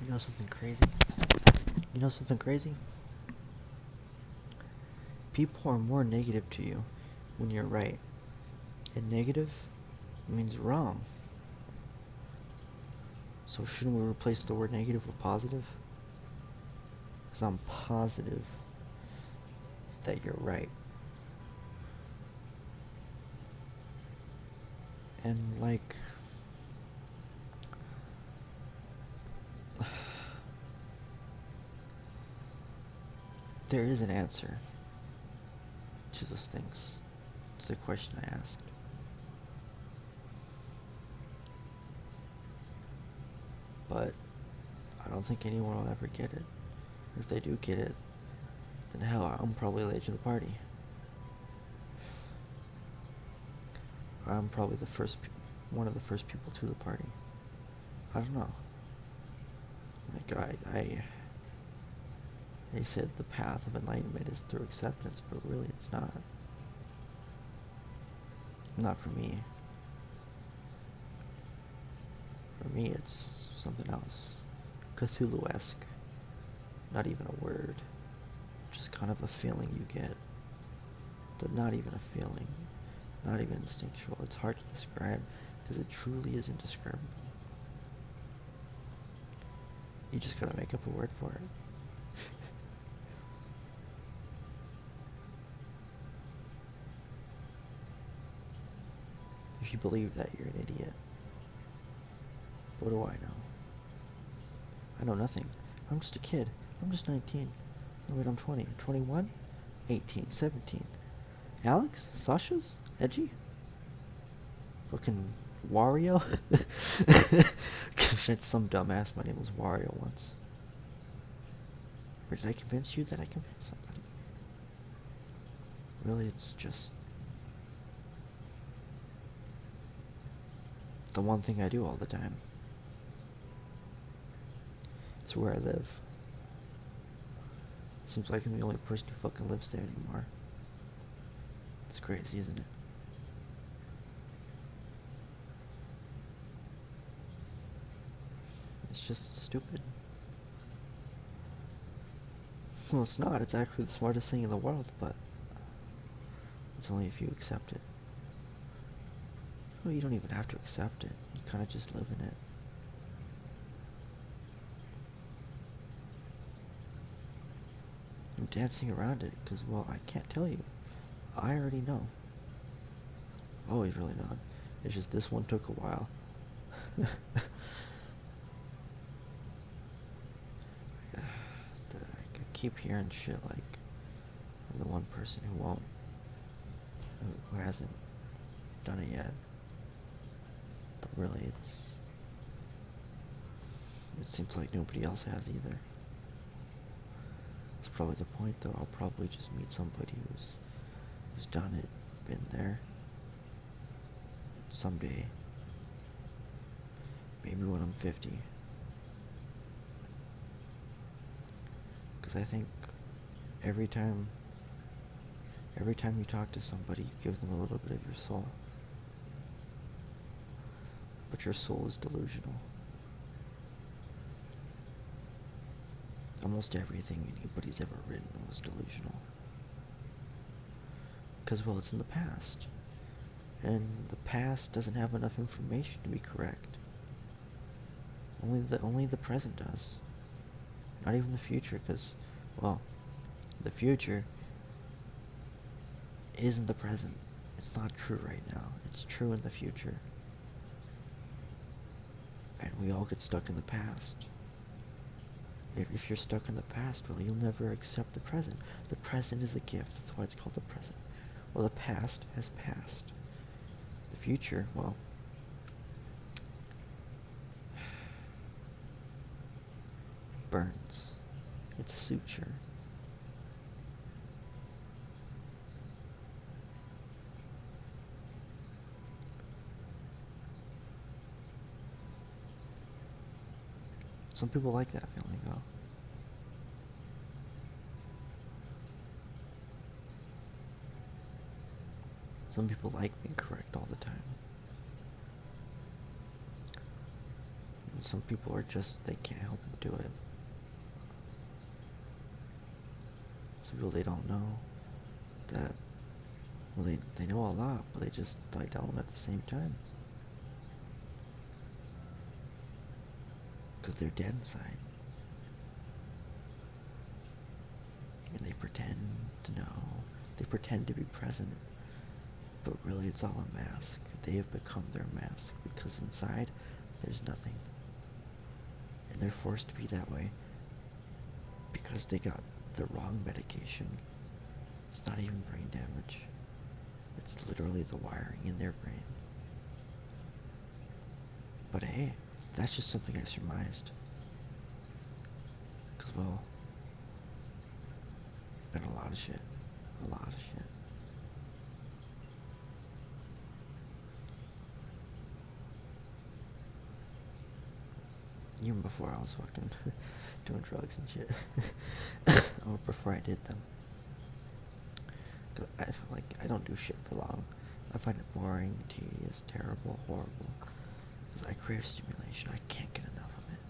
You know something crazy? You know something crazy? People are more negative to you when you're right. And negative means wrong. So shouldn't we replace the word negative with positive? Because I'm positive that you're right. And like, there is an answer to those things, to the question I asked. But I don't think anyone will ever get it. Or if they do get it, then hell, I'm probably late to the party. Or I'm probably one of the first people to the party. I don't know. Like, they said the path of enlightenment is through acceptance, but really it's not. Not for me. For me, it's something else. Cthulhu-esque. Not even a word. Just kind of a feeling you get. Not even a feeling. Not even instinctual. It's hard to describe because it truly is indescribable. You just gotta make up a word for it. If you believe that, you're an idiot. What do I know? I know nothing. I'm just a kid. I'm just 19. No, wait, I'm 20. 21? 18. 17. Alex? Sasha's? Edgy? Fucking Wario? Convinced some dumbass my name was Wario once. Or did I convince you that I convinced somebody? Really, it's just the one thing I do all the time. It's where I live. Seems like I'm the only person who fucking lives there anymore. It's crazy, isn't it? It's just stupid. Well, it's not. It's actually the smartest thing in the world, but it's only if you accept it. Well, you don't even have to accept it. You kind of just live in it. I'm dancing around it because, well, I can't tell you. I already know. Always really know. It's just this one took a while. I keep hearing shit like I'm the one person who won't, who hasn't done it yet. But really, it seems like nobody else has either. That's probably the point, though. I'll probably just meet somebody who's done it, been there, someday. Maybe when I'm 50. Because I think every time you talk to somebody, you give them a little bit of your soul. But your soul is delusional. Almost everything anybody's ever written was delusional. Because, well, it's in the past. And the past doesn't have enough information to be correct. Only the present does. Not even the future, because, well, the future isn't the present. It's not true right now. It's true in the future. And we all get stuck in the past. If you're stuck in the past, well, you'll never accept the present. The present is a gift. That's why it's called the present. Well, the past has passed. The future, well, burns. It's a suture. Some people like that feeling, though. Some people like being correct all the time. And some people are just, they can't help but do it. Some people, they don't know that, well, they know a lot, but they just like don't at the same time. Because they're dead inside. And they pretend to know. They pretend to be present. But really it's all a mask. They have become their mask because inside there's nothing. And they're forced to be that way because they got the wrong medication. It's not even brain damage. It's literally the wiring in their brain. But hey, that's just something I surmised. Because, well, been a lot of shit. A lot of shit. Even before I was fucking doing drugs and shit. Or before I did them. Cause I feel like I don't do shit for long. I find it boring, tedious, terrible, horrible. Because I crave stimulation. I can't get enough of it.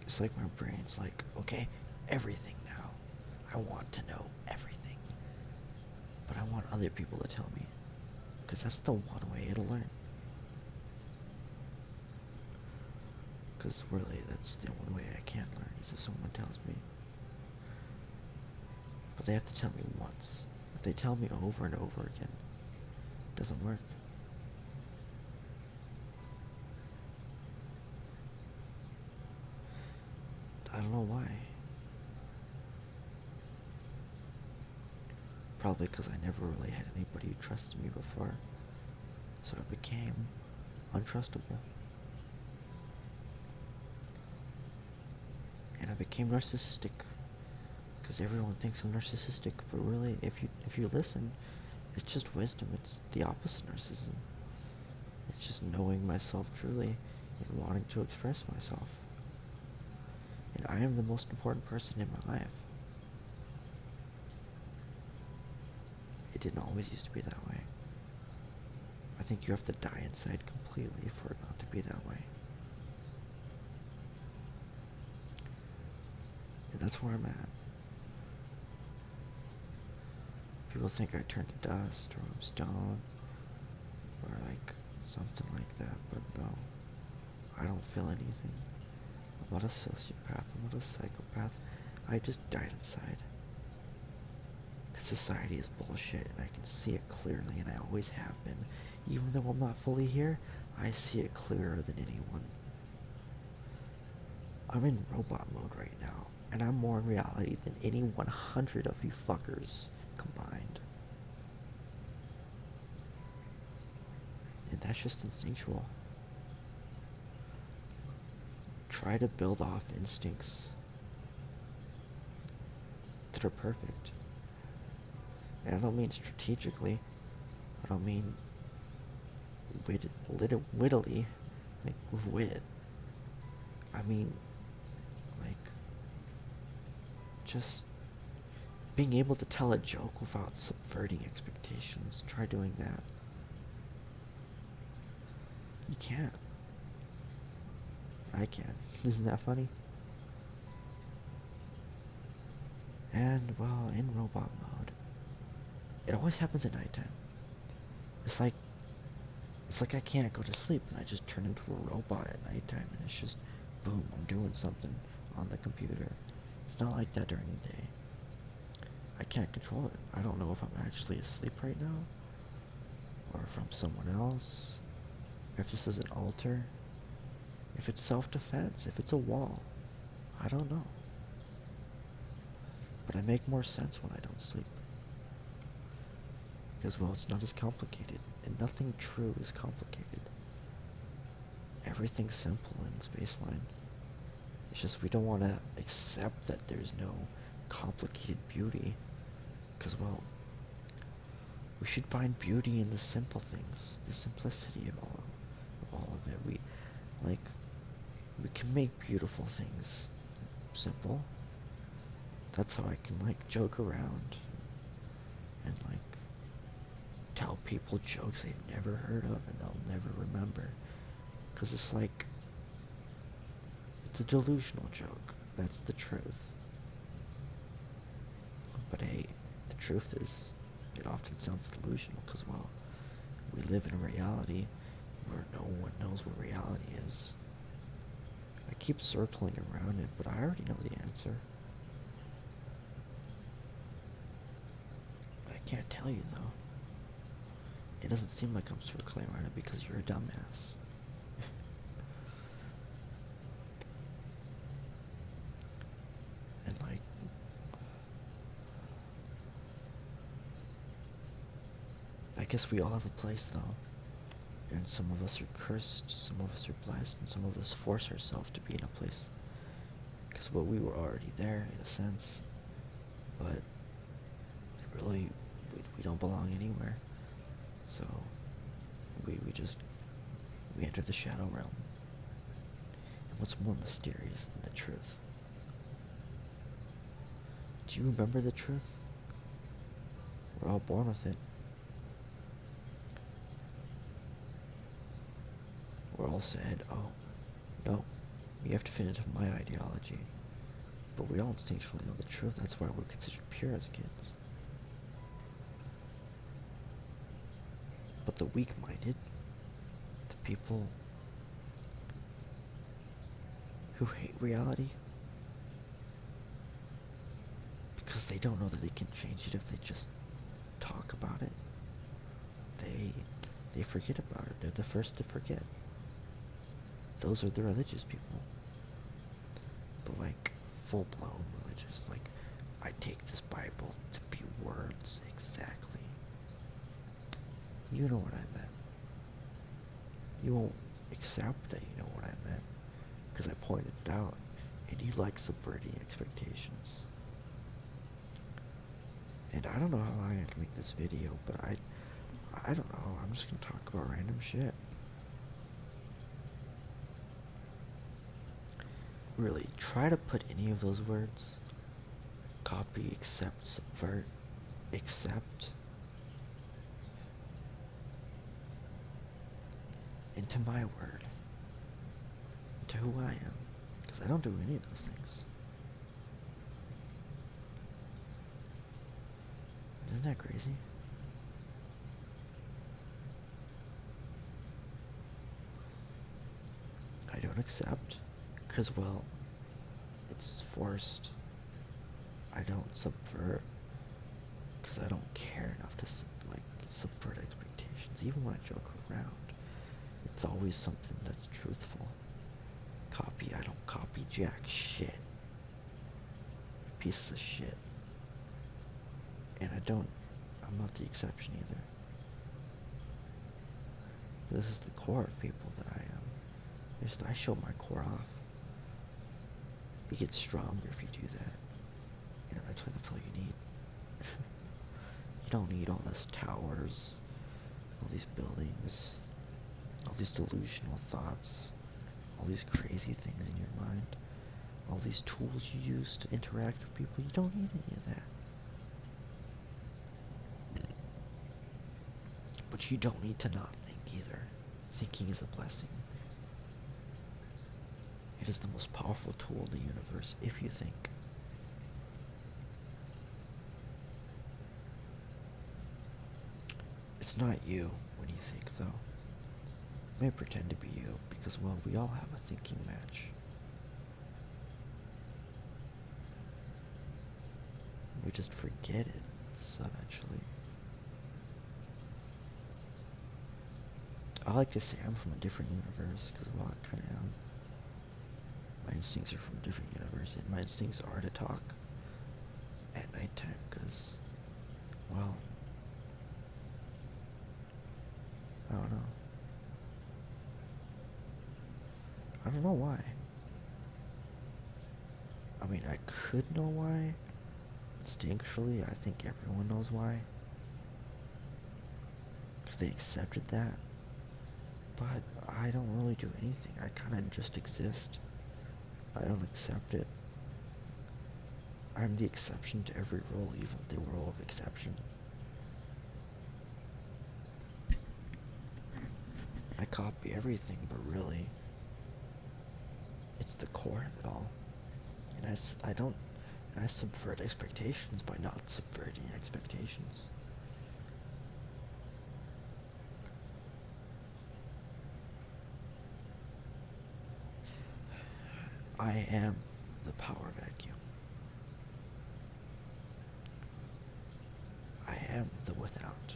It's like my brain's like, okay, everything now. I want to know everything. But I want other people to tell me. Because that's the one way it'll learn. Because really, that's the only way I can learn, is if someone tells me. But they have to tell me once. If they tell me over and over again, it doesn't work. I don't know why. Probably because I never really had anybody who trusted me before. So I became untrustable. And I became narcissistic. Because everyone thinks I'm narcissistic, but really, if you listen, it's just wisdom. It's the opposite of narcissism. It's just knowing myself truly and wanting to express myself. And I am the most important person in my life. It didn't always used to be that way. I think you have to die inside completely for it not to be that way. And that's where I'm at. People think I turn to dust or I'm stoned or like something like that, but no. I don't feel anything. I'm not a sociopath, I'm not a psychopath. I just died inside. Because society is bullshit and I can see it clearly and I always have been. Even though I'm not fully here, I see it clearer than anyone. I'm in robot mode right now, and I'm more in reality than any 100 of you fuckers combined. And that's just instinctual. Try to build off instincts that are perfect. And I don't mean strategically. I don't mean wittily, like with wit. I mean, like, just being able to tell a joke without subverting expectations. Try doing that. You can't. I can. Isn't that funny? And, well, in robot mode, it always happens at nighttime. It's like I can't go to sleep and I just turn into a robot at nighttime and it's just, boom, I'm doing something on the computer. It's not like that during the day. I can't control it. I don't know if I'm actually asleep right now or if I'm someone else, if this is an altar, if it's self-defense, if it's a wall. I don't know. But I make more sense when I don't sleep. Because, well, it's not as complicated, and nothing true is complicated. Everything's simple in Spaceline. It's just we don't want to accept that there's no complicated beauty. Because, well, we should find beauty in the simple things, the simplicity of all of it. We can make beautiful things simple. That's how I can, like, joke around and, like, tell people jokes they've never heard of and they'll never remember. Because it's like, it's a delusional joke. That's the truth. But hey, the truth is, it often sounds delusional because, well, we live in a reality where no one knows what reality is. I keep circling around it, but I already know the answer. I can't tell you, though. It doesn't seem like I'm circling around it because you're a dumbass. And, like, I guess we all have a place, though. And some of us are cursed, some of us are blessed, and some of us force ourselves to be in a place. Because, well, we were already there, in a sense. But, really, we don't belong anywhere. So, we enter the shadow realm. And what's more mysterious than the truth? Do you remember the truth? We're all born with it. We're all said, oh, no, you have to fit into my ideology. But we all instinctually know the truth. That's why we're considered pure as kids. But the weak-minded, the people who hate reality, because they don't know that they can change it if they just talk about it, they forget about it. They're the first to forget. Those are the religious people. But like, full-blown religious, like, I take this Bible to be words exactly. You know what I meant. You won't accept that you know what I meant, because I pointed it out, and you like subverting expectations. And I don't know how long I can make this video, but I don't know, I'm just gonna talk about random shit. Really, try to put any of those words, copy, accept, subvert, accept, into my word, into who I am, because I don't do any of those things. Isn't that crazy? I don't accept, because, well, it's forced. I don't subvert, because I don't care enough to, like, subvert expectations. Even when I joke around, it's always something that's truthful. Copy, I don't copy jack shit. Pieces of shit. And I'm not the exception either. This is the core of people that I am. I show my core off. You get stronger if you do that. You know, that's all you need. You don't need all these towers, all these buildings, all these delusional thoughts, all these crazy things in your mind, all these tools you use to interact with people. You don't need any of that. But you don't need to not think either. Thinking is a blessing. It is the most powerful tool in the universe if you think. It's not you when you think, though. It may pretend to be you because, well, we all have a thinking match. We just forget it, eventually. I like to say I'm from a different universe because, well, I kind of am. My instincts are from a different universe, and my instincts are to talk at nighttime because, well, I don't know. I don't know why. I mean, I could know why. Instinctually, I think everyone knows why. Because they accepted that. But I don't really do anything. I kind of just exist. I don't accept it. I'm the exception to every rule, even the rule of exception. I copy everything, but really, it's the core of it all. And I don't, I subvert expectations by not subverting expectations. I am the power vacuum. I am the without.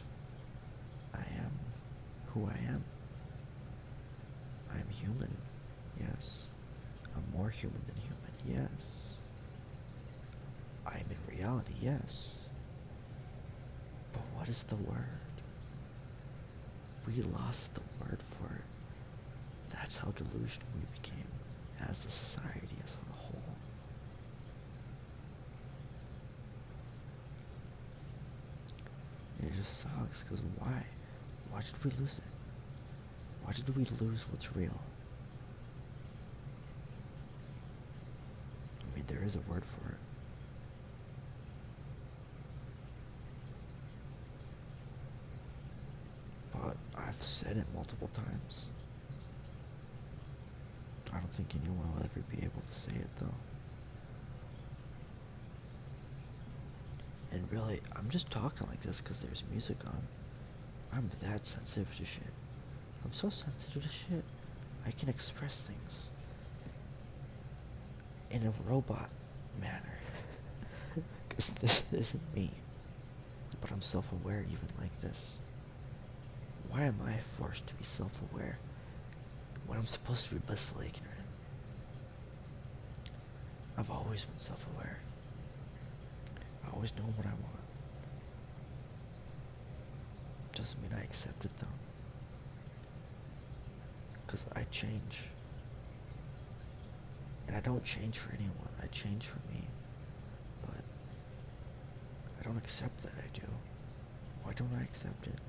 I am who I am. I'm human, yes. I'm more human than human, yes. I'm in reality, yes. But what is the word? We lost the word for it. That's how delusional we became as a society as a whole. It just sucks, because why? Why did we lose it? Why did we lose what's real? I mean, there is a word for it. But I've said it multiple times. I don't think anyone will ever be able to say it, though. And really, I'm just talking like this because there's music on. I'm that sensitive to shit. I'm so sensitive to shit. I can express things in a robot manner. Because this isn't me. But I'm self-aware even like this. Why am I forced to be self-aware when I'm supposed to be blissfully ignorant? I've always been self-aware. I always know what I want. Doesn't mean I accept it though. Because I change. And I don't change for anyone. I change for me. But I don't accept that I do. Why don't I accept it?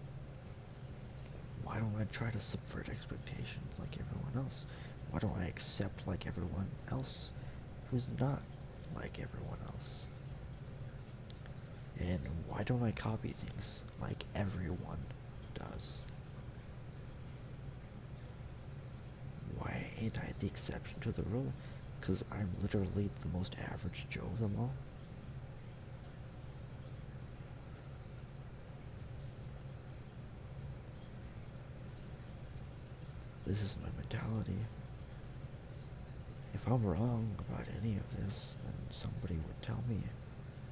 Why don't I try to subvert expectations like everyone else? Why don't I accept like everyone else who's not like everyone else? And why don't I copy things like everyone does? Why ain't I the exception to the rule? Because I'm literally the most average Joe of them all. This is my mentality. If I'm wrong about any of this, then somebody would tell me.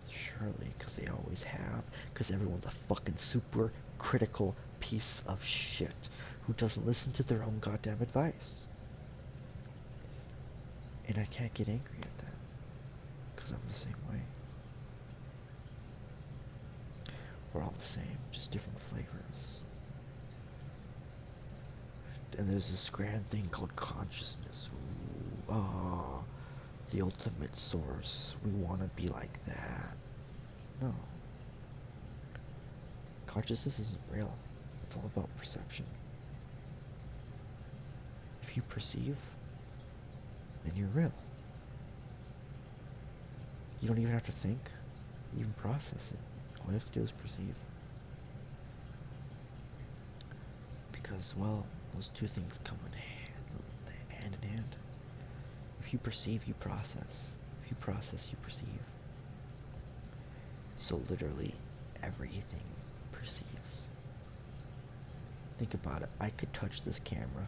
Surely, because they always have. Because everyone's a fucking super critical piece of shit who doesn't listen to their own goddamn advice. And I can't get angry at that. Because I'm the same way. We're all the same, just different flavors. And there's this grand thing called consciousness. Ooh, ah, the ultimate source. We want to be like that. No. Consciousness isn't real. It's all about perception. If you perceive, then you're real. You don't even have to think, even process it. All you have to do is perceive. Because, well, those two things come hand in hand. If you perceive, you process. If you process, you perceive. So literally, everything perceives. Think about it. I could touch this camera.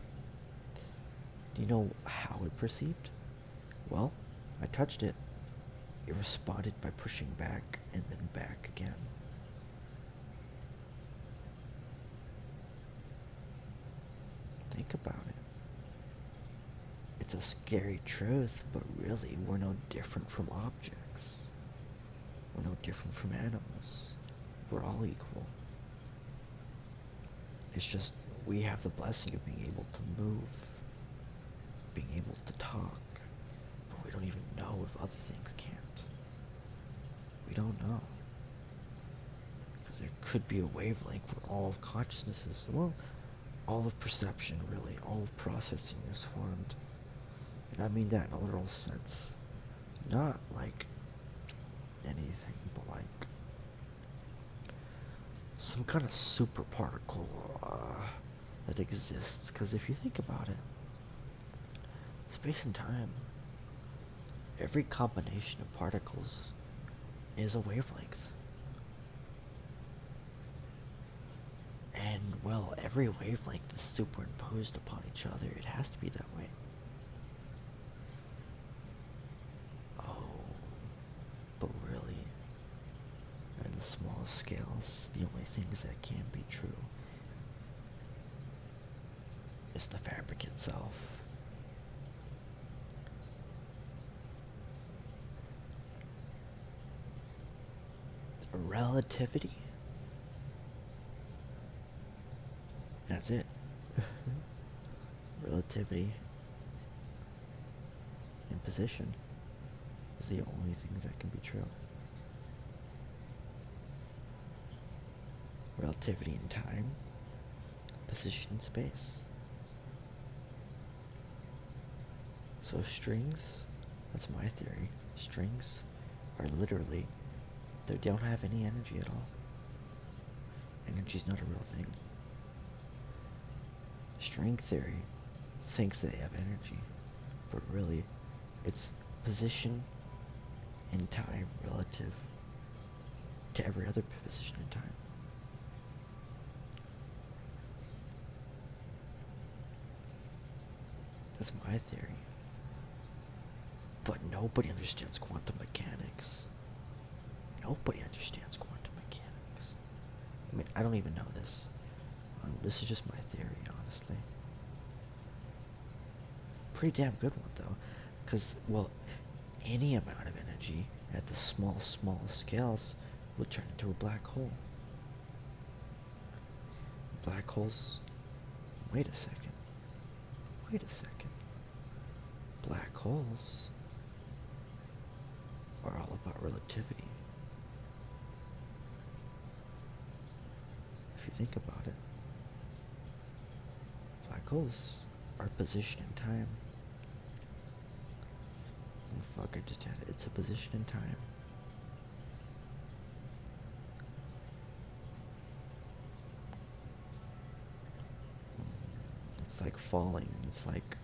Do you know how it perceived? Well, I touched it. It responded by pushing back and then back again. Think about it. It's a scary truth, but really, we're no different from objects. We're no different from animals. We're all equal. It's just we have the blessing of being able to move, being able to talk, but we don't even know if other things can't. We don't know. Because there could be a wavelength where all of consciousness is, well, all of perception, really, all of processing is formed. And I mean that in a literal sense. Not like anything, but like some kind of super particle that exists. Because if you think about it, space and time, every combination of particles is a wavelength. And, well, every wavelength is superimposed upon each other. It has to be that way. Oh, but really, in the smallest scales, the only things that can be true is the fabric itself. Relativity. That's it. Relativity and position is the only things that can be true. Relativity in time, position in space. So strings, that's my theory. Strings are literally, they don't have any energy at all. Energy's not a real thing. String theory thinks they have energy, but really it's position in time relative to every other position in time. That's my theory. But nobody understands quantum mechanics. Nobody understands quantum mechanics. I mean, I don't even know this. This is just my theory, honestly. Pretty damn good one, though. Because, well, any amount of energy at the smallest scales will turn into a black hole. Black holes... Wait a second. Black holes are all about relativity. If you think about it, black holes are position in time. Oh, fuck, I just had it. It's a position in time. It's like falling. It's like...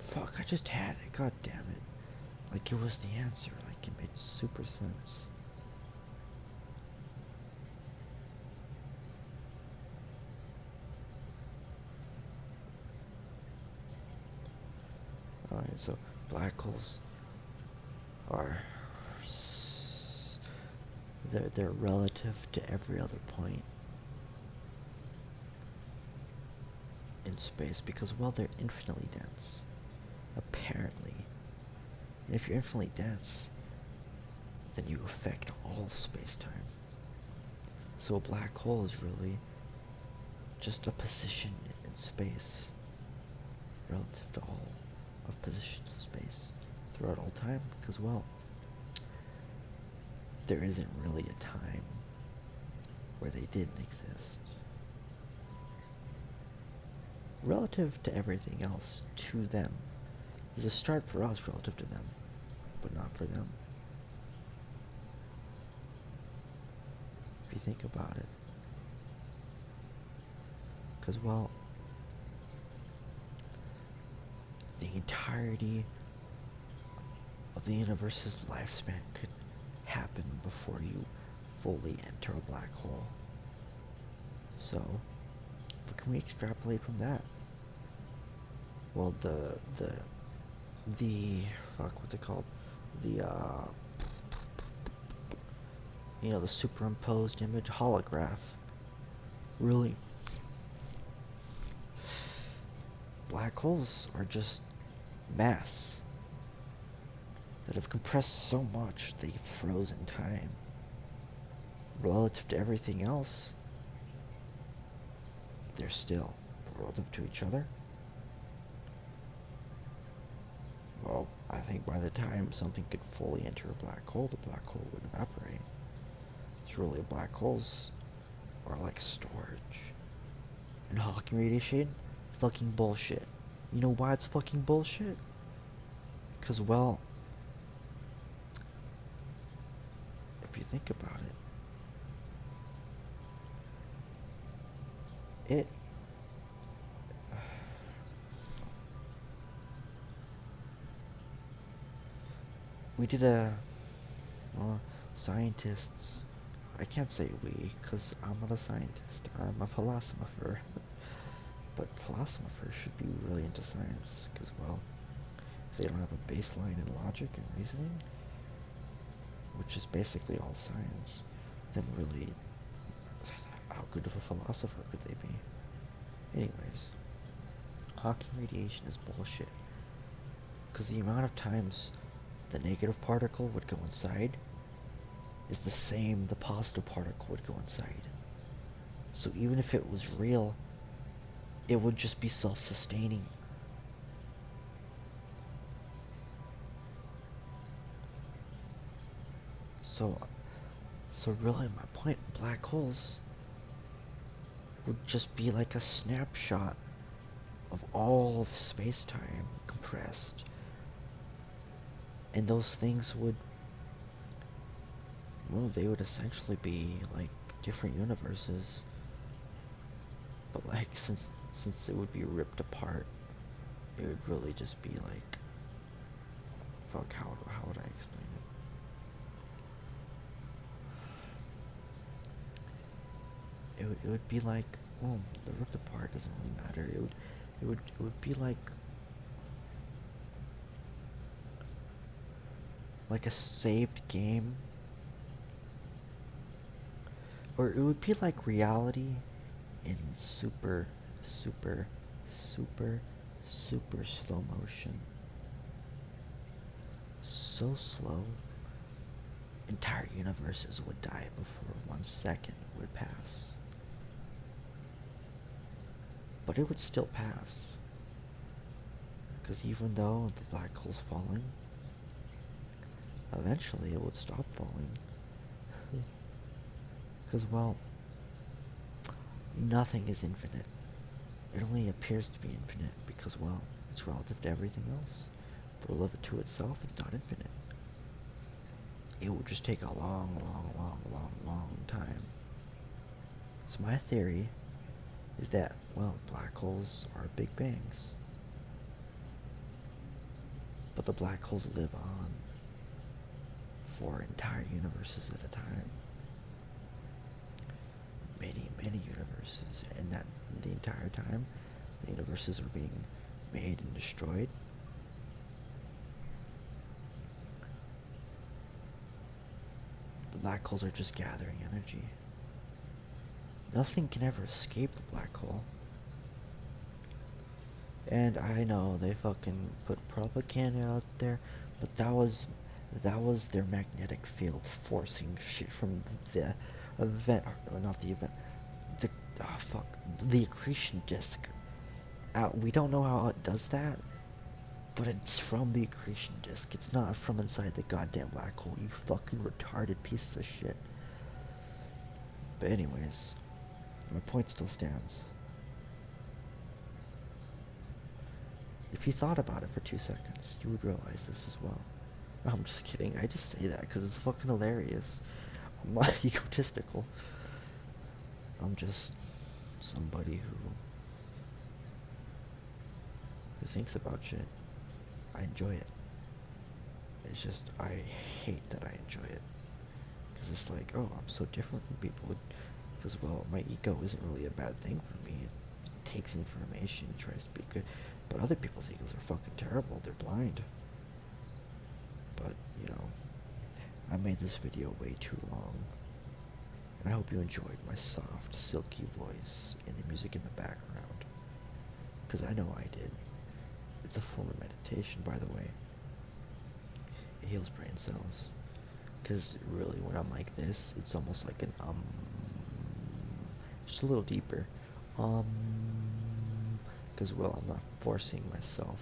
Fuck, I just had it. God damn it. Like, it was the answer. Like, it made super sense. Alright, so black holes are... They're relative to every other point in space because, well, they're infinitely dense. Apparently. And if you're infinitely dense, then you affect all space-time. So a black hole is really just a position in space relative to all of positions in space throughout all time, because, well, there isn't really a time where they didn't exist. Relative to everything else, to them. There's a start for us relative to them, but not for them. If you think about it. Because, well, the entirety of the universe's lifespan could happen before you fully enter a black hole. So, what can we extrapolate from that? Well, the fuck, what's it called? The the superimposed image holograph. Really, black holes are just mass that have compressed so much they froze in time. Relative to everything else, they're still. But relative to each other, well, I think by the time something could fully enter a black hole, the black hole would evaporate. It's really black holes are like storage. And Hawking radiation, fucking bullshit. You know why it's fucking bullshit? Because, well, if you think about it, we did a, well, scientists, I can't say we, because I'm not a scientist, I'm a philosopher. But philosophers should be really into science, because, well, if they don't have a baseline in logic and reasoning, which is basically all science, then really, how good of a philosopher could they be? Anyways, Hawking radiation is bullshit. Because the amount of times the negative particle would go inside is the same the positive particle would go inside. So even if it was real, it would just be self-sustaining. So really my point, black holes would just be like a snapshot of all of space-time compressed. And those things would, well, they would essentially be like different universes. But like, since it would be ripped apart, it would really just be like, fuck, how would I explain it? It would be like, well, the ripped apart doesn't really matter. It would be like a saved game, or it would be like reality in super slow motion. So slow, entire universes would die before 1 second would pass. But it would still pass. Because even though the black hole's falling, eventually it would stop falling. Because, well, nothing is infinite. It only appears to be infinite because, well, it's relative to everything else. But relative to itself, it's not infinite. It will just take a long time. So my theory is that, well, black holes are big bangs. But the black holes live on for entire universes at a time. Many universes, and that the entire time the universes are being made and destroyed. The black holes are just gathering energy. Nothing can ever escape the black hole. And I know they fucking put propaganda out there, but that was their magnetic field forcing shit from the event, or not the event, the accretion disk out. We don't know how it does that, but it's from the accretion disk. It's not from inside the goddamn black hole, you fucking retarded pieces of shit. But anyways, my point still stands. If you thought about it for 2 seconds, you would realize this as well. I'm just kidding. I just say that because it's fucking hilarious. I'm not egotistical. I'm just somebody who thinks about shit. I enjoy it. It's just, I hate that I enjoy it. Because it's like, oh, I'm so different from people. Because, well, my ego isn't really a bad thing for me. It takes information, tries to be good. But other people's egos are fucking terrible. They're blind. But, you know, I made this video way too long. And I hope you enjoyed my soft, silky voice and the music in the background. Because I know I did. It's a form of meditation, by the way. It heals brain cells. Because really, when I'm like this, it's almost like an just a little deeper. Because, well, I'm not forcing myself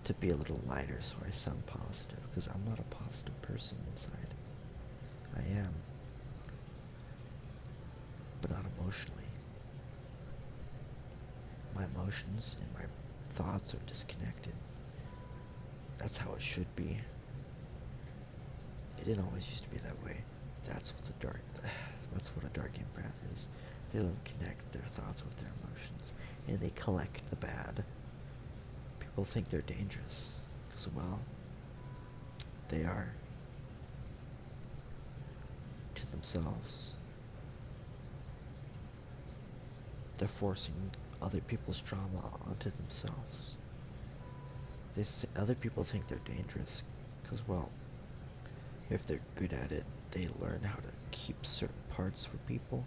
to be a little lighter so I sound positive. Because I'm not a positive person inside. I am. But not emotionally. My emotions and my thoughts are disconnected. That's how it should be. It didn't always used to be that way. That's that's what a dark empath is. They don't connect their thoughts with their emotions, and they collect the bad. People think they're dangerous, because, well, they are. To themselves. They're forcing other people's trauma onto themselves. Other people think they're dangerous, because, well, if they're good at it, they learn how to keep certain parts for people,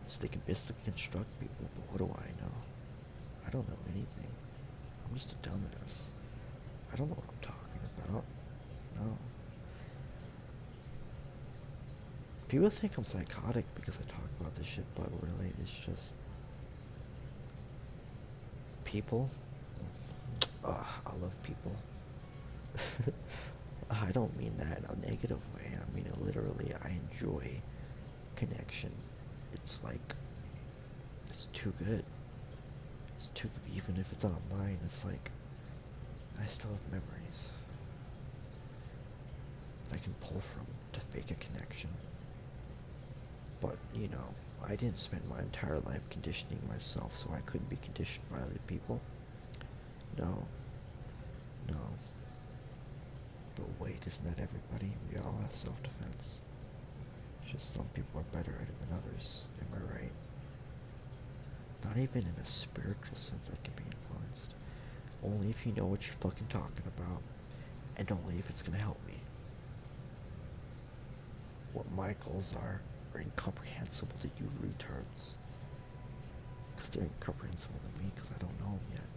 so they can basically construct people. But what do I know? I don't know anything. I'm just a dumbass. I don't know what I'm talking about. No. People think I'm psychotic because I talk about this shit, but really, it's just people. I love people. I don't mean that in a negative way. I mean it literally. I enjoy connection. It's like, it's too good. It's too good. Even if it's online, it's like, I still have memories I can pull from to fake a connection. But, I didn't spend my entire life conditioning myself so I couldn't be conditioned by other people. No. But wait, isn't that everybody? We all have self-defense. Just some people are better at it than others. Am I right? Not even in a spiritual sense I can be influenced. Only if you know what you're fucking talking about, and only if it's gonna help me. What my goals are incomprehensible to you retards. Because they're incomprehensible to me, because I don't know them yet.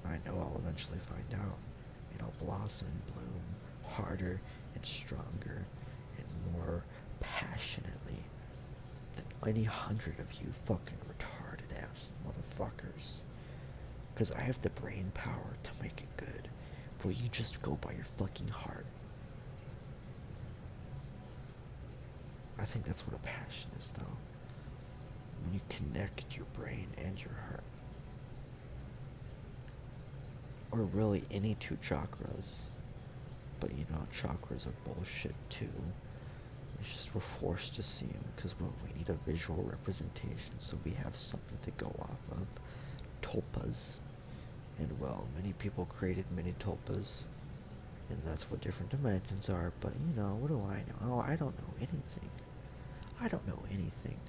I know I'll eventually find out, and I'll blossom and bloom harder and stronger and more passionately than any 100 of you fucking retarded ass motherfuckers. Because I have the brain power to make it good, where you just go by your fucking heart. I think that's what a passion is, though. When you connect your brain and your heart. Or really any two chakras. But chakras are bullshit too. It's just we're forced to see them because we need a visual representation, so we have something to go off of. Tulpas. And, well, many people created many tulpas. And that's what different dimensions are, but, what do I know? Oh, I don't know anything. I don't know anything.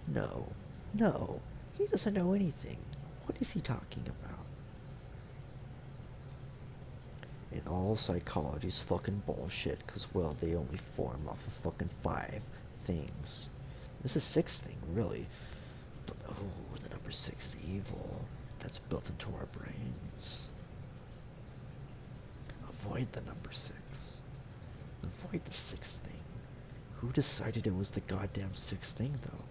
No, he doesn't know anything. What is he talking about? And all psychology's fucking bullshit, because, well, they only form off of fucking 5 things. This is 6th thing, really. But, the number 6 is evil. That's built into our brains. Avoid the number 6. Avoid the 6th thing. Who decided it was the goddamn 6th thing, though?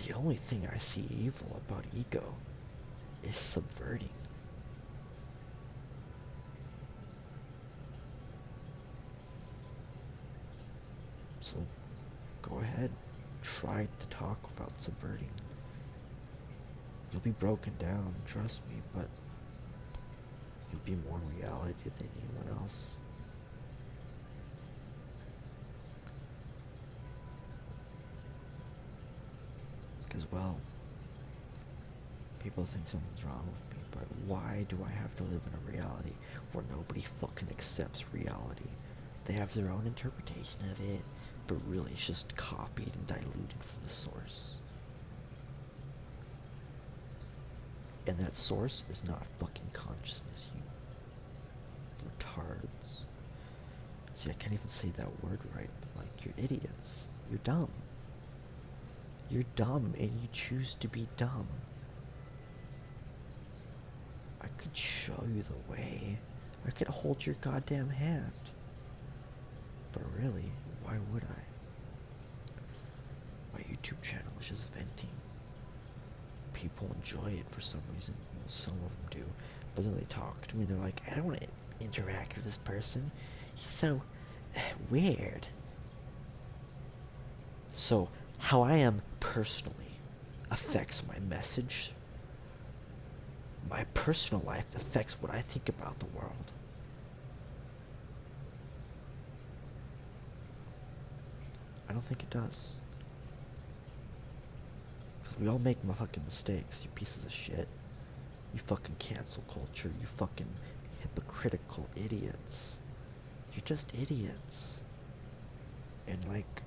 The only thing I see evil about ego is subverting. So, go ahead. Try to talk without subverting. You'll be broken down, trust me, but you'll be more reality than anyone else. Because, well, people think something's wrong with me, but why do I have to live in a reality where nobody fucking accepts reality? They have their own interpretation of it, but really it's just copied and diluted from the source. And that source is not fucking consciousness, you retards. See, I can't even say that word right, but, like, you're idiots. You're dumb. You're dumb, and you choose to be dumb. I could show you the way. I could hold your goddamn hand. But really, why would I? My YouTube channel is just venting. People enjoy it for some reason. Some of them do. But then they talk to me, they're like, I don't want to interact with this person. so weird. So, how I am personally affects my message. My personal life affects what I think about the world. I don't think it does. Because we all make fucking mistakes, you pieces of shit. You fucking cancel culture, you fucking hypocritical idiots. You're just idiots. And like,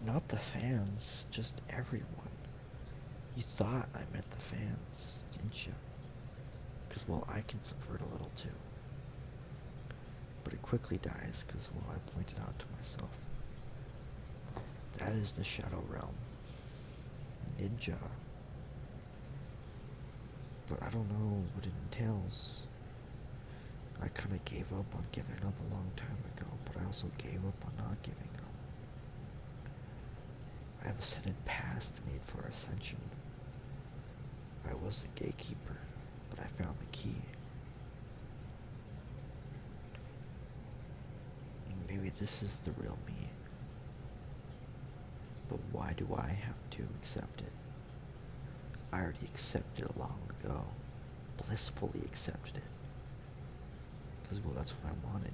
not the fans, just everyone. You thought I meant the fans, didn't you? Because, well, I can subvert a little too. But it quickly dies because, well, I pointed out to myself. That is the Shadow Realm. Ninja. But I don't know what it entails. I kind of gave up on giving up a long time ago, but I also gave up on not giving up. I have a sudden past need for ascension. I was the gatekeeper, but I found the key. Maybe this is the real me. But why do I have to accept it? I already accepted it long ago. Blissfully accepted it. Because, well, that's what I wanted.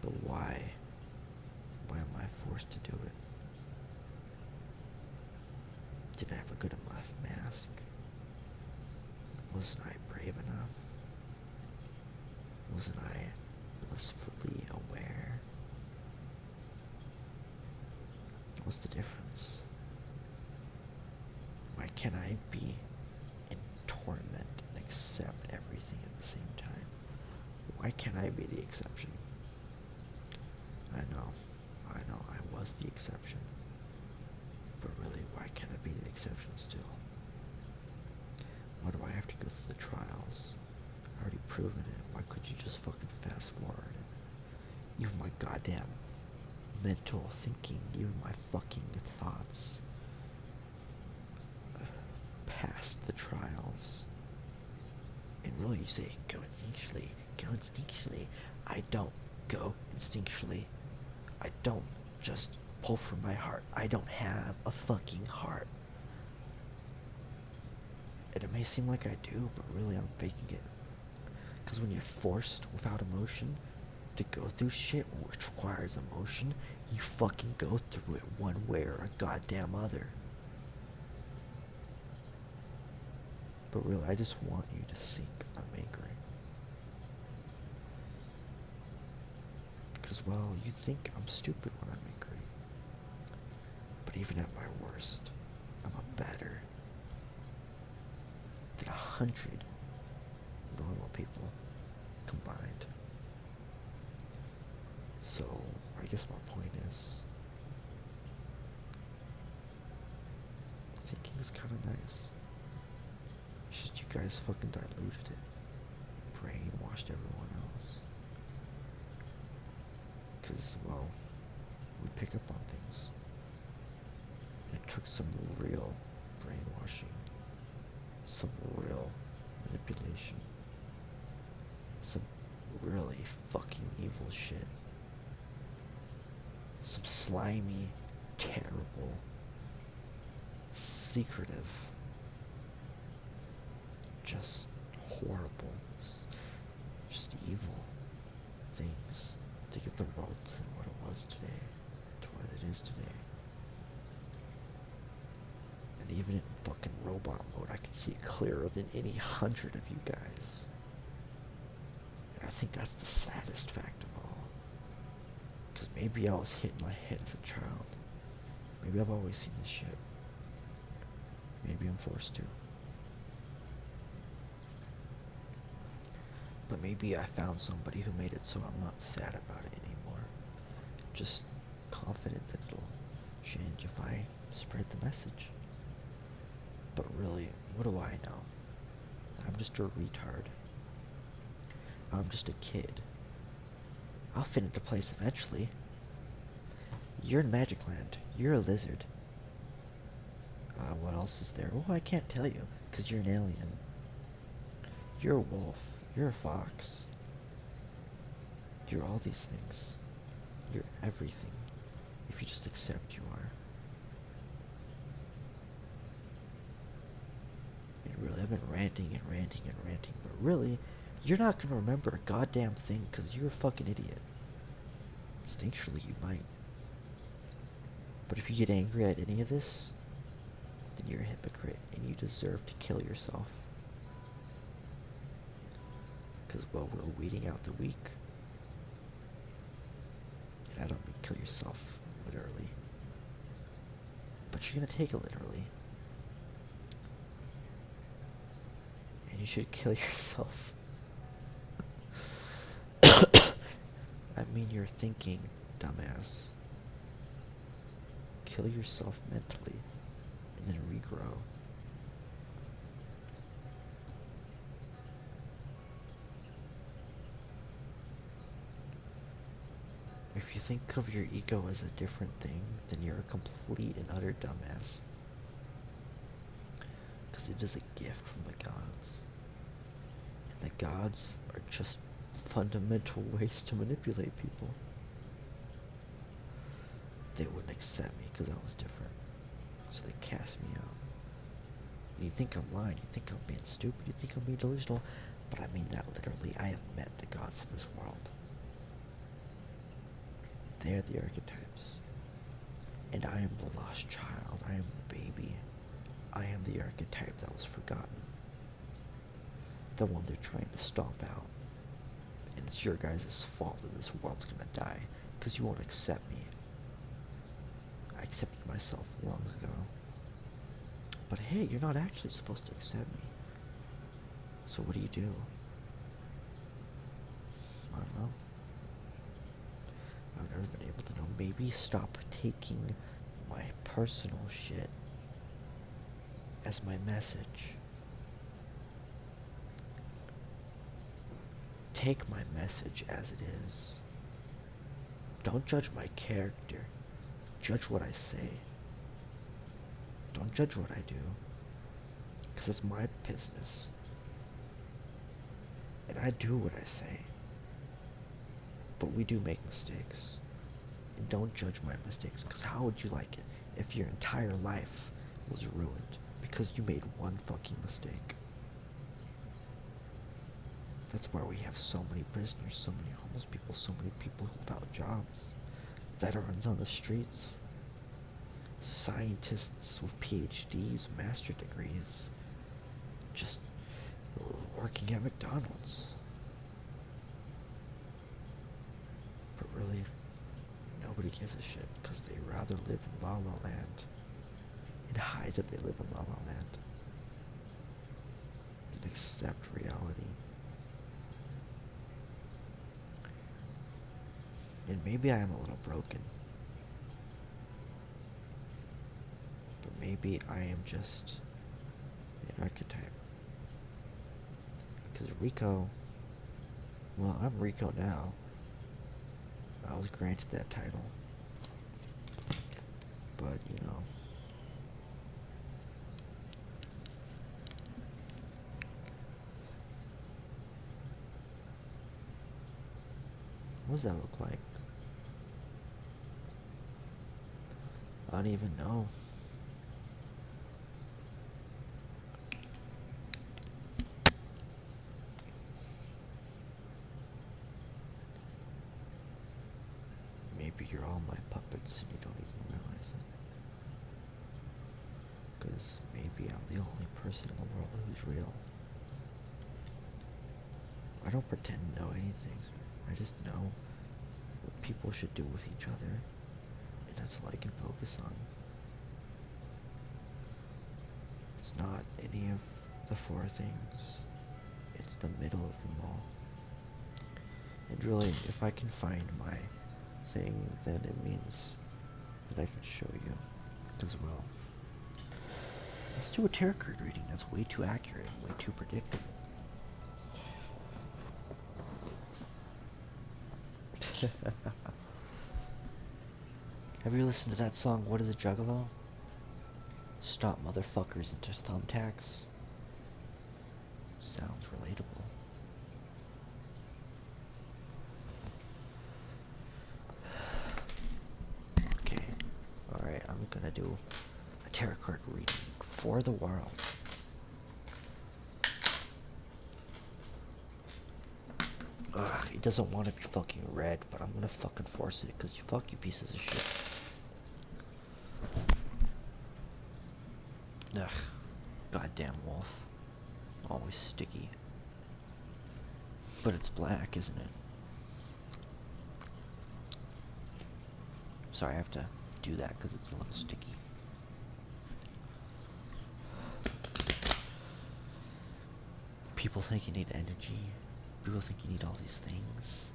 But why? Why am I forced to do it? Did I have a good enough mask? Wasn't I brave enough? Wasn't I blissfully aware? What's the difference? Why can't I be in torment and accept everything at the same time? Why can't I be the exception? I know, I was the exception. But really, why can't I be the exception still? Why do I have to go through the trials? I already proven it. Why could you just fucking fast forward it? Even my goddamn mental thinking, even my fucking thoughts past the trials. And really, you say, go instinctually, go instinctually. I don't go instinctually. I don't just pull from my heart. I don't have a fucking heart. And it may seem like I do, but really I'm faking it. Because when you're forced without emotion to go through shit which requires emotion, you fucking go through it one way or a goddamn other. But really, I just want you to sink I'm angry. Because, well, you think I'm stupid when I'm angry. But even at my worst, I'm a better than 100 normal people combined. So, I guess my point is, thinking is kind of nice. It's just you guys fucking diluted it. Brainwashed everyone else. Because, well, we pick up on things. It took some real brainwashing. Some real manipulation. Some really fucking evil shit. Some slimy, terrible, secretive, just horrible, just evil things to get the world to what it was today, to what it is today. And even in fucking robot mode, I can see it clearer than any 100 of you guys. And I think that's the saddest fact of all. Because maybe I was hit in my head as a child. Maybe I've always seen this shit. Maybe I'm forced to. But maybe I found somebody who made it so I'm not sad about it anymore. Just confident that it'll change if I spread the message. But really, what do I know? I'm just a retard. I'm just a kid. I'll fit into place eventually. You're in Magic Land. You're a lizard. What else is there? Well, I can't tell you, because you're an alien. You're a wolf. You're a fox. You're all these things. You're everything. If you just accept you are. Really, I've been ranting and ranting and ranting, but really, you're not gonna remember a goddamn thing because you're a fucking idiot. Instinctually, you might. But if you get angry at any of this, then you're a hypocrite and you deserve to kill yourself. Because, well, we're weeding out the weak. And I don't mean kill yourself, literally. But you're gonna take it literally. And you should kill yourself. I mean your thinking, dumbass. Kill yourself mentally, and then regrow. If you think of your ego as a different thing, then you're a complete and utter dumbass. Because it is a gift from the gods. And the gods are just fundamental ways to manipulate people. They wouldn't accept me because I was different. So they cast me out. And you think I'm lying, you think I'm being stupid, you think I'm being delusional, but I mean that literally. I have met the gods of this world. They are the archetypes. And I am the lost child. I am the baby. I am the archetype that was forgotten. The one they're trying to stomp out. And it's your guys' fault that this world's gonna die, because you won't accept me. I accepted myself long ago. But hey, you're not actually supposed to accept me. So what do you do? I don't know. I've never been able to know. Maybe stop taking my personal shit as my message. Take my message as it is. Don't judge my character. Judge what I say. Don't judge what I do. Because it's my business. And I do what I say. But we do make mistakes. And don't judge my mistakes, because how would you like it if your entire life was ruined because you made one fucking mistake? That's why we have so many prisoners, so many homeless people, so many people without jobs, veterans on the streets, scientists with PhDs, master degrees, just working at McDonald's. But really, nobody gives a shit because they rather live in La La Land and hide that they live in La La Land than accept reality. And maybe I am a little broken. But maybe I am just an archetype. Because Rico, well, I'm Rico now. I was granted that title. But, you know. What does that look like? I don't even know. Maybe you're all my puppets and you don't even realize it. Because maybe I'm the only person in the world who's real. I don't pretend to know anything. I just know what people should do with each other. And that's all I can focus on. It's not any of the four things. It's the middle of them all. And really, if I can find my thing, then it means that I can show you as well. Let's do a tarot card reading. That's way too accurate, way too predictable. Have you listened to that song, What is a Juggalo? Stop motherfuckers into thumbtacks. Sounds relatable. I'm gonna do a tarot card reading for the world. Ugh, it doesn't want to be fucking red, but I'm gonna fucking force it, because you fuck you pieces of shit. Ugh. Goddamn wolf. Always sticky. But it's black, isn't it? Sorry, I have to do that because it's a little sticky. People think you need energy. People think you need all these things.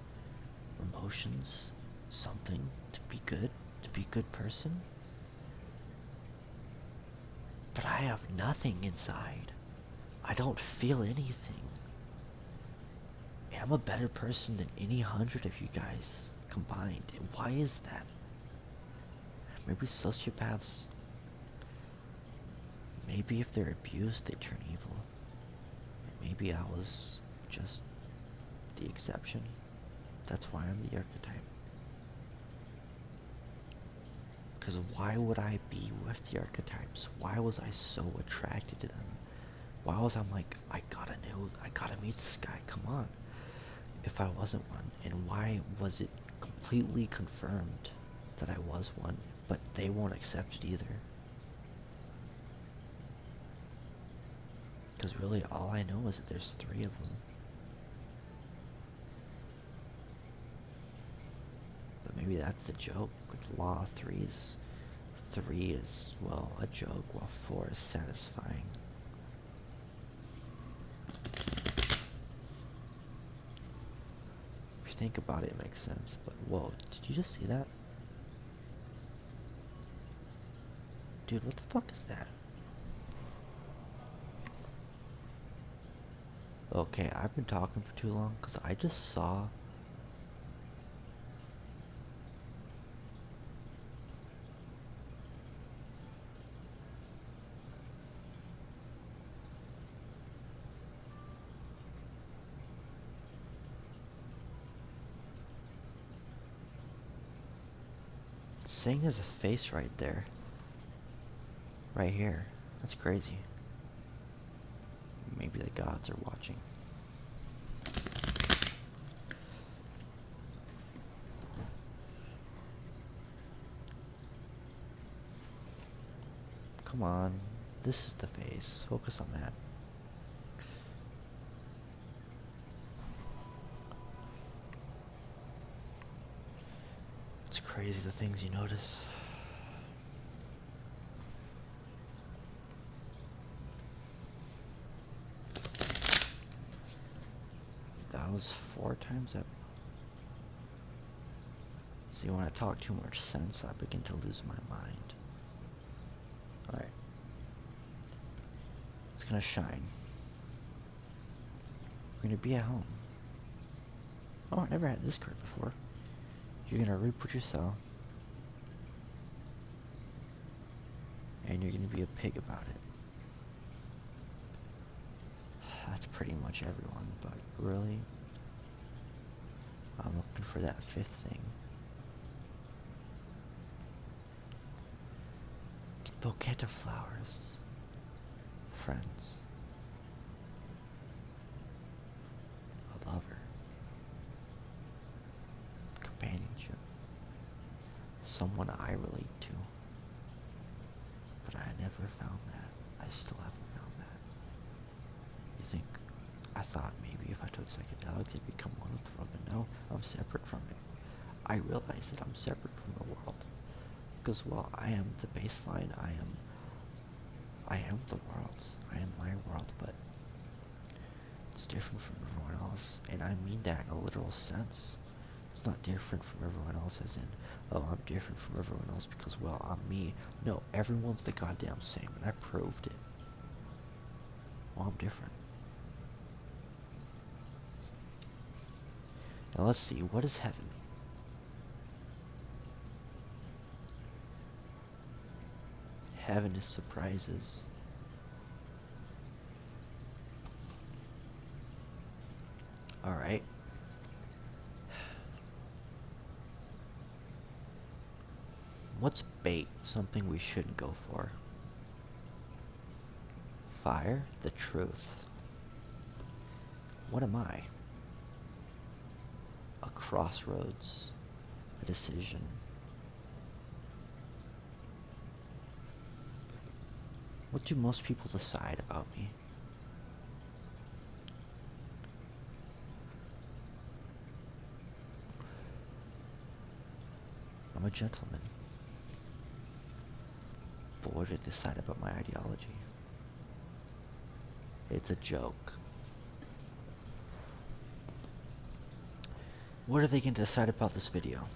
Emotions. Something to be good. To be a good person. But I have nothing inside. I don't feel anything. And I'm a better person than any 100 of you guys combined. And why is that? Maybe sociopaths, maybe if they're abused, they turn evil. Maybe I was just the exception. That's why I'm the archetype. Because why would I be with the archetypes? Why was I so attracted to them? Why was I like, I gotta meet this guy, come on. If I wasn't one, and why was it completely confirmed that I was one, but they won't accept it either? Because really all I know is that there's 3 of them. But maybe that's the joke with law of threes. 3 is, well, a joke, while 4 is satisfying. If you think about it, it makes sense. But whoa, did you just see that? Dude, what the fuck is that? Okay, I've been talking for too long because I just saw it's saying there's a face right there. Right here. That's crazy. Maybe the gods are watching. Come on. This is the face. Focus on that. It's crazy the things you notice. That was 4 times up. See, when I talk too much sense, I begin to lose my mind. Alright. It's gonna shine. We're gonna be at home. Oh, I never had this card before. You're gonna re-put yourself. And you're gonna be a pig about it. That's pretty much everyone, but really, I'm looking for that 5th thing. Bouquet of flowers. Friends. A lover. Companionship. Someone I relate to. But I never found that. I still haven't found that. You think, I thought maybe if I took psychedelics I'd become one with the world, but no, I'm separate from it. I realize that I'm separate from the world. Because, well, I am the baseline, I am the world, I am my world, but it's different from everyone else, and I mean that in a literal sense. It's not different from everyone else as in, oh, I'm different from everyone else because, well, I'm me. No, everyone's the goddamn same, and I proved it. Well, I'm different. Now let's see, what is heaven? Heaven is surprises. Alright. What's bait? Something we shouldn't go for. Fire? The truth. What am I? A crossroads. A decision. What do most people decide about me? I'm a gentleman. But what do they decide about my ideology? It's a joke. What are they going to decide about this video?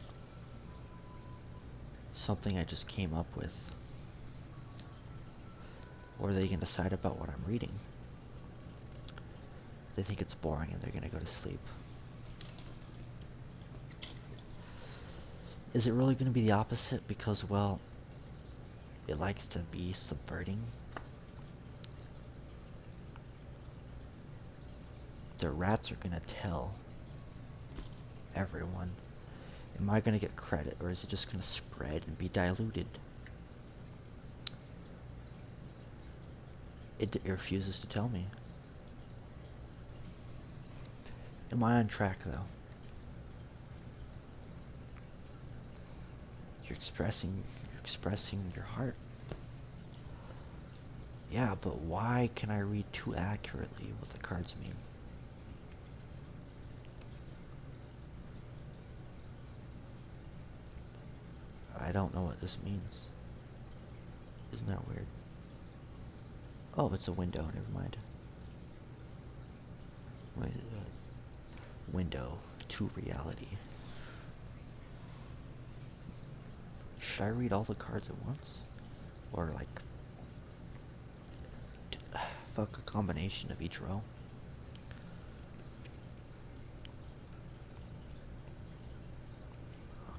Something I just came up with. Or are they going to decide about what I'm reading? They think it's boring and they're going to go to sleep. Is it really going to be the opposite? Because, well, it likes to be subverting. The rats are going to tell everyone. Am I going to get credit, or is it just going to spread and be diluted? It refuses to tell me. Am I on track, though? You're expressing your heart. Yeah, but why can I read too accurately what the cards mean? I don't know what this means. Isn't that weird? Oh, it's a window. Never mind. Window to reality. Should I read all the cards at once? Or like... fuck a combination of each row?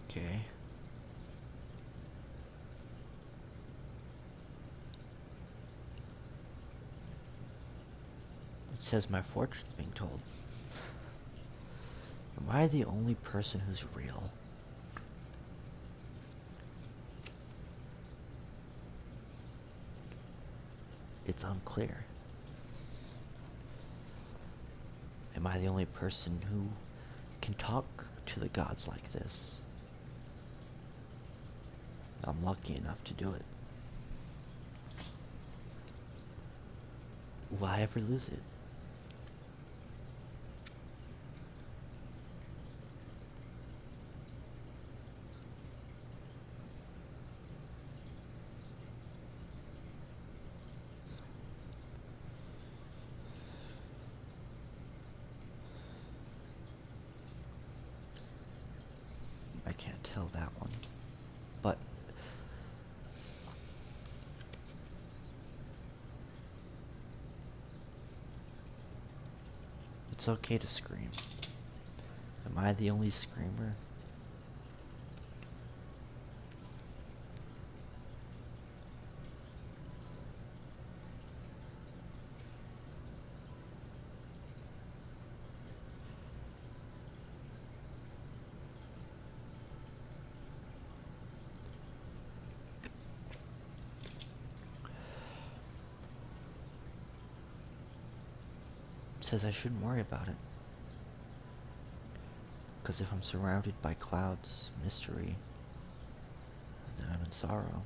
Okay. It says my fortune's being told. Am I the only person who's real? It's unclear. Am I the only person who can talk to the gods like this? I'm lucky enough to do it. Will I ever lose it? I can't tell that one. But it's okay to scream. Am I the only screamer? It says I shouldn't worry about it. Because if I'm surrounded by clouds, mystery, then I'm in sorrow.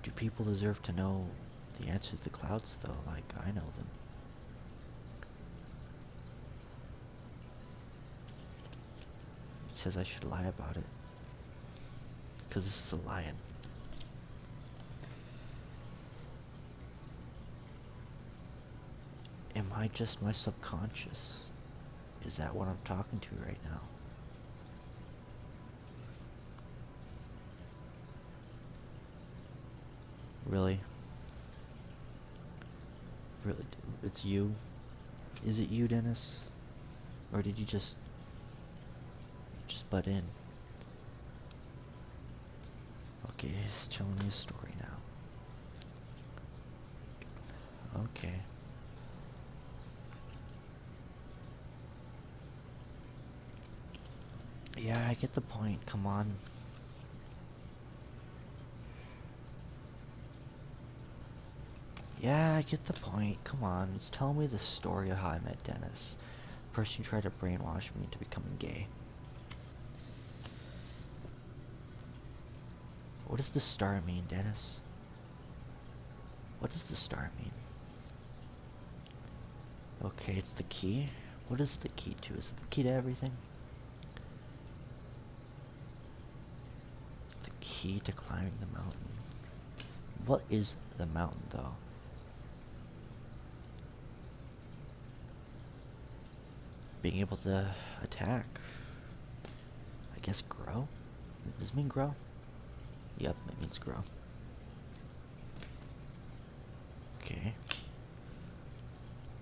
Do people deserve to know the answer to the clouds, though, like I know them? It says I should lie about it. Because this is a lion. Am I just my subconscious? Is that what I'm talking to right now? Really? Really? It's you? Is it you, Dennis? Or did you just butt in? Okay, he's telling me a story now. Okay. Yeah, I get the point. Come on. Yeah, I get the point. Come on, just tell me the story of how I met Dennis. First you tried to brainwash me into becoming gay. What does the star mean, Dennis? What does the star mean? Okay, it's the key. What is the key to? Is it the key to everything? The key to climbing the mountain. What is the mountain, though? Being able to attack. I guess grow? Does this mean grow? Yep, it means grow. Okay.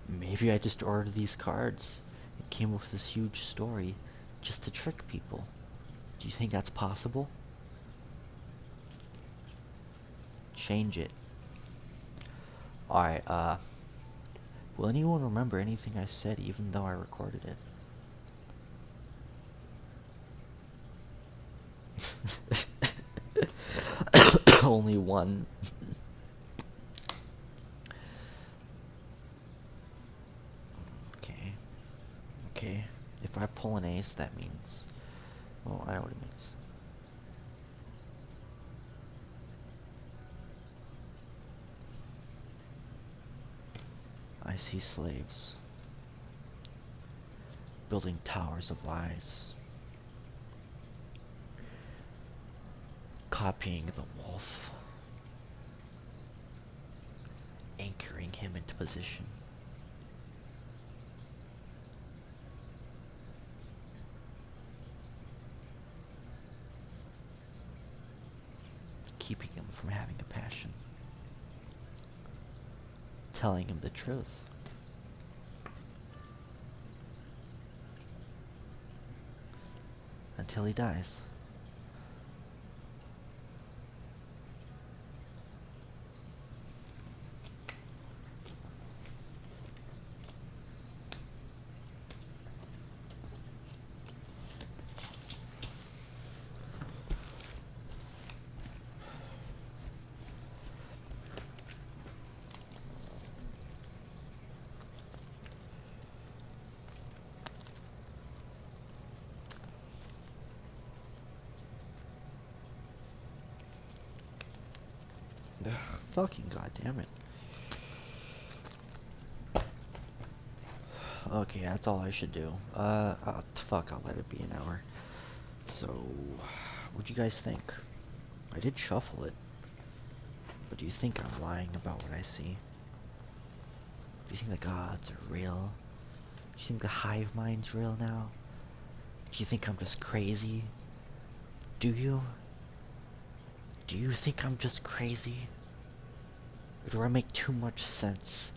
Maybe I just ordered these cards. It came up with this huge story just to trick people. Do you think that's possible? Change it. Alright, will anyone remember anything I said even though I recorded it? Only one. Okay. Okay. If I pull an ace, that means... Well, I know what it means. I see slaves building towers of lies, copying the wolf, anchoring him into position. Keeping him from having a passion. Telling him the truth. Until he dies. Ugh, fucking goddamn it. Okay, that's all I should do. Fuck, I'll let it be an hour. So, what'd you guys think? I did shuffle it. But do you think I'm lying about what I see? Do you think the gods are real? Do you think the hive mind's real now? Do you think I'm just crazy? Do you? Do you think I'm just crazy? Or do I make too much sense?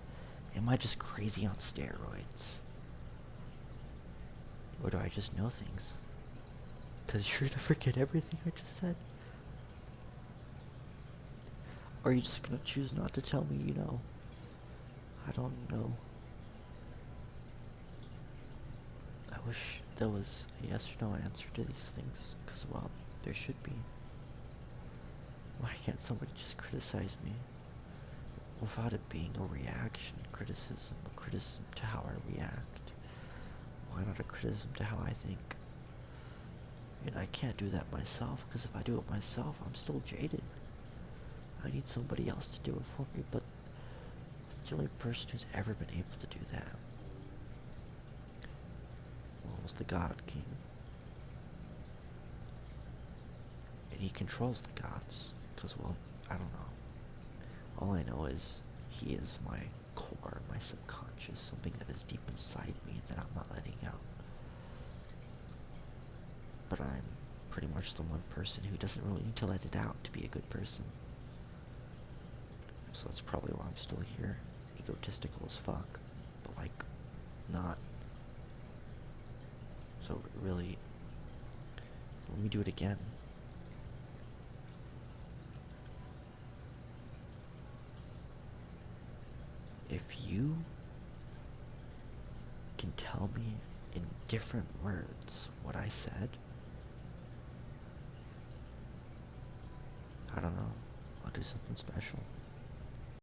Am I just crazy on steroids? Or do I just know things? 'Cause you're gonna forget everything I just said? Or are you just gonna choose not to tell me you know? I don't know. I wish there was a yes or no answer to these things, 'cause, well, there should be. Why can't somebody just criticize me without it being a reaction, a criticism to how I react? Why not a criticism to how I think? And I can't do that myself, because if I do it myself, I'm still jaded. I need somebody else to do it for me, but the only person who's ever been able to do that, well, was the God King. And he controls the gods, because, well, I don't know. All I know is he is my core, my subconscious, something that is deep inside me that I'm not letting out. But I'm pretty much the one person who doesn't really need to let it out to be a good person. So that's probably why I'm still here. Egotistical as fuck. But, like, not. So, really, let me do it again. If you can tell me in different words what I said, I don't know, I'll do something special.